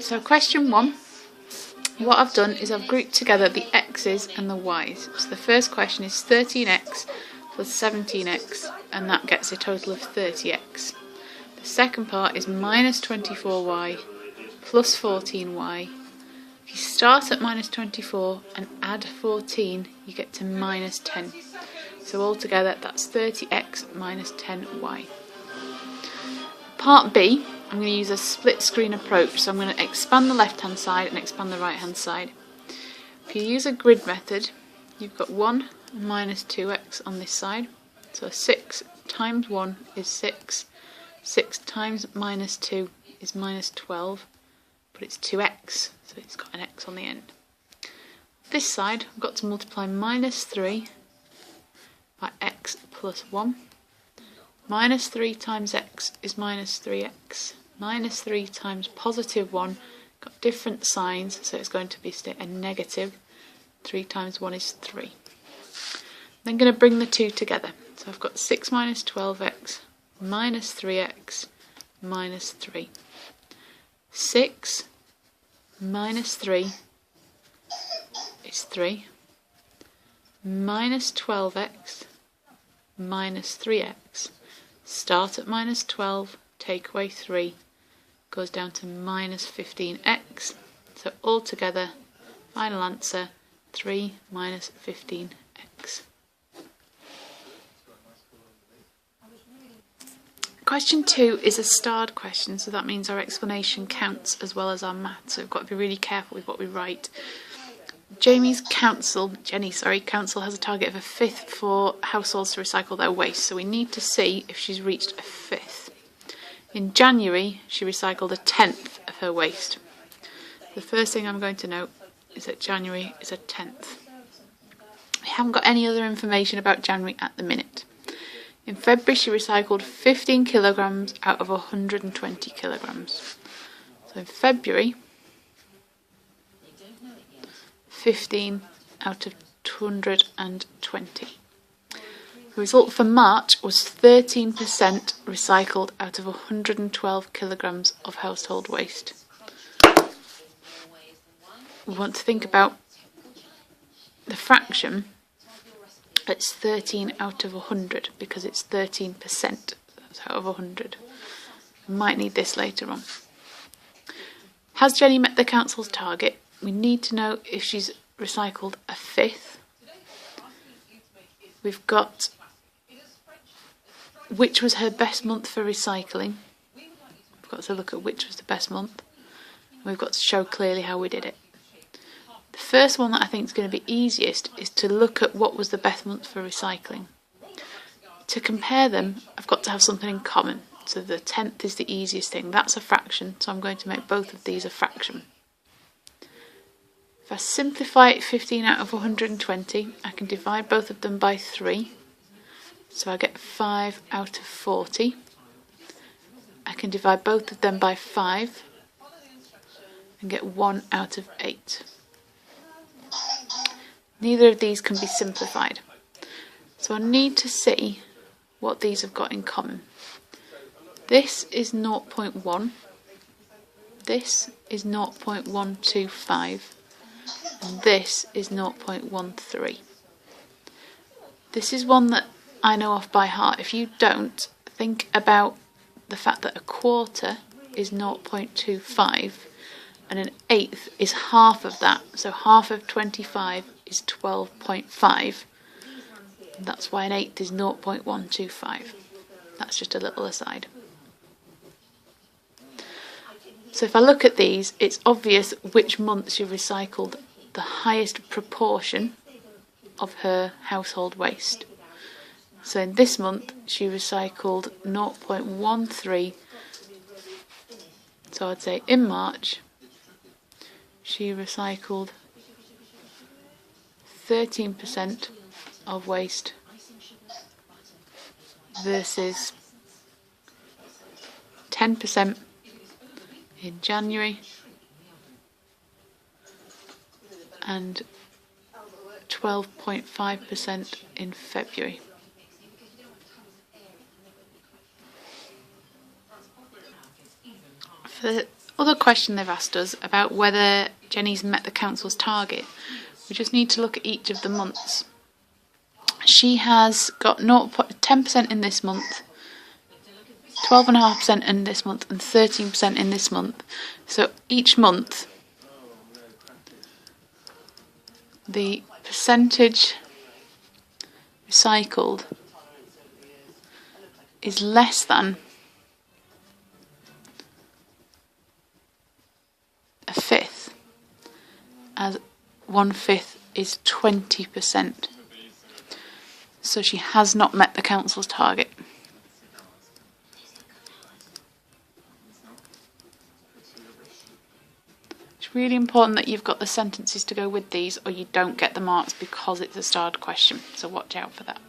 So question 1, what I've done is I've grouped together the x's and the y's. So the first question is 13x plus 17x, and that gets a total of 30x. The second part is minus 24y plus 14y. If you start at minus 24 and add 14, you get to minus 10. So altogether that's 30x minus 10y. Part B, I'm going to use a split screen approach, so I'm going to expand the left hand side and expand the right hand side. If you use a grid method, you've got 1 minus 2x on this side, so 6 times 1 is 6, 6 times minus 2 is minus 12, but it's 2x, so it's got an x on the end. This side, I've got to multiply minus 3 by x plus 1. Minus 3 times x is minus 3x. Minus 3 times positive 1, got different signs, so it's going to be a negative. 3 times 1 is 3. Then I'm going to bring the two together. So I've got 6 minus 12x minus 3x minus 3. 6 minus 3 is 3. Minus 12x minus 3x. Start at minus 12, take away 3, goes down to minus 15x. So altogether, final answer, 3 minus 15x. Question 2 is a starred question, so that means our explanation counts as well as our maths, so we've got to be really careful with what we write. Jenny's council has a target of a fifth for households to recycle their waste, so we need to see if she's reached a fifth. In January, she recycled a tenth of her waste. The first thing I'm going to note is that January is a tenth. We haven't got any other information about January at the minute. In February, she recycled 15 kilograms out of 120 kilograms. So in February, 15 out of 220. The result for March was 13% recycled out of 112 kilograms of household waste. We want to think about the fraction. It's 13 out of 100 because it's 13%. That's out of 100. We might need this later on. Has Jenny met the council's target? We need to know if she's recycled a fifth. We've got which was her best month for recycling. We've got to look at which was the best month. We've got to show clearly how we did it. The first one that I think is going to be easiest is to look at what was the best month for recycling. To compare them, I've got to have something in common. So the tenth is the easiest thing. That's a fraction, so I'm going to make both of these a fraction. If I simplify 15 out of 120, I can divide both of them by 3. So I get 5 out of 40. I can divide both of them by 5 and get 1 out of 8. Neither of these can be simplified. So I need to see what these have got in common. This is 0.1. This is 0.125. And this is 0.13. This is one that I know off by heart. If you don't, think about the fact that a quarter is 0.25 and an eighth is half of that. So half of 25 is 12.5. That's why an eighth is 0.125. That's just a little aside. So if I look at these, it's obvious which months you recycled the highest proportion of her household waste. So in this month, she recycled 0.13. So I'd say in March, she recycled 13% of waste versus 10% in January and 12.5% in February. For other question they've asked us about whether Jenny's met the council's target. We just need to look at each of the months. She has got 10% in this month, 12.5% in this month, and 13% in this month. So each month, the percentage recycled is less than a fifth, as 1/5 is 20%. So she has not met the council's target. It's really important that you've got the sentences to go with these, or you don't get the marks because it's a starred question, so watch out for that.